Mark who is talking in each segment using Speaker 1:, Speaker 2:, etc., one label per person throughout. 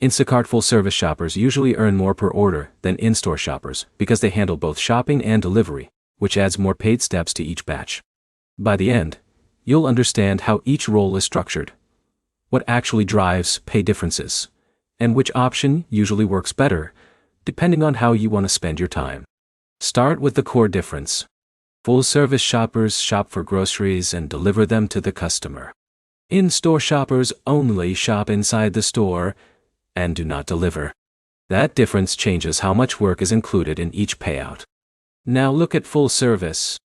Speaker 1: Instacart full-service shoppers usually earn more per order than in-store shoppers because they handle both shopping and delivery, which adds more paid steps to each batch. By the end, you'll understand how each role is structured, what actually drives pay differences, and which option usually works better, depending on how you want to spend your time. Start with the core difference. Full-service shoppers shop for groceries and deliver them to the customer. In-store shoppers only shop inside the store and do not deliver. That difference changes how much work is included in each payout. Now look at full service.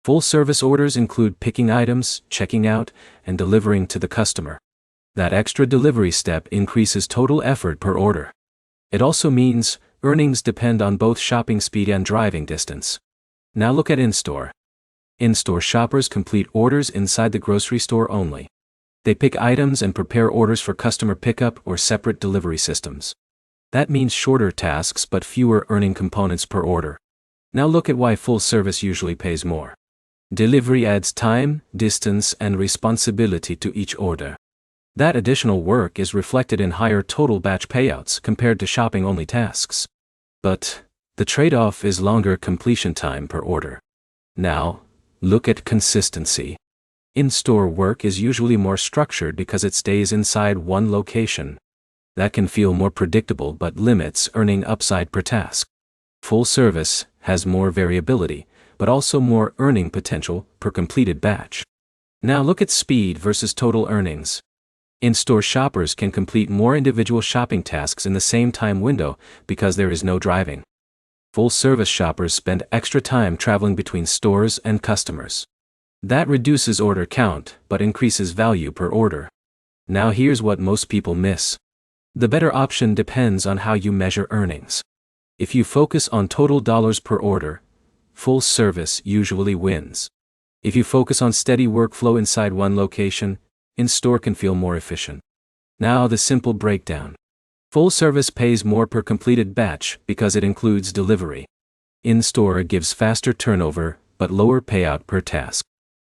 Speaker 1: Full service orders include picking items, checking out, and delivering to the customer. That extra delivery step increases total effort per order. It also means earnings depend on both shopping speed and driving distance. Now look at in-store. In-store shoppers complete orders inside the grocery store only. They pick items and prepare orders for customer pickup or separate delivery systems. That means shorter tasks but fewer earning components per order. Now look at why full service usually pays more. Delivery adds time, distance, and responsibility to each order. That additional work is reflected in higher total batch payouts compared to shopping-only tasks. But the trade-off is longer completion time per order. Now, look at consistency. In-store work is usually more structured because it stays inside one location. That can feel more predictable but limits earning upside per task. Full service has more variability, but also more earning potential per completed batch. Now look at speed versus total earnings. In-store shoppers can complete more individual shopping tasks in the same time window because there is no driving. Full-service shoppers spend extra time traveling between stores and customers. That reduces order count but increases value per order. Now here's what most people miss. The better option depends on how you measure earnings. If you focus on total dollars per order, full service usually wins. If you focus on steady workflow inside one location, in-store can feel more efficient. Now the simple breakdown. Full service pays more per completed batch because it includes delivery. In-store gives faster turnover but lower payout per task.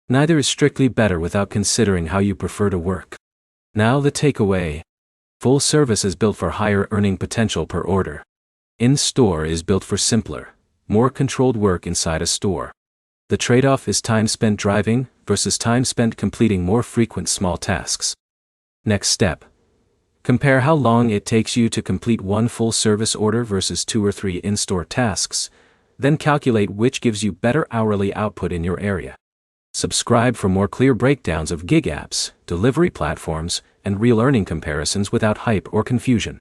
Speaker 1: Neither is strictly better without considering how you prefer to work. Now the takeaway. Full service is built for higher earning potential per order. In-store is built for simpler, more controlled work inside a store. The trade-off is time spent driving versus time spent completing more frequent small tasks. Next step. Compare how long it takes you to complete one full-service order versus 2 or 3 in-store tasks, then calculate which gives you better hourly output in your area. Subscribe for more clear breakdowns of gig apps, delivery platforms, and real earning comparisons without hype or confusion.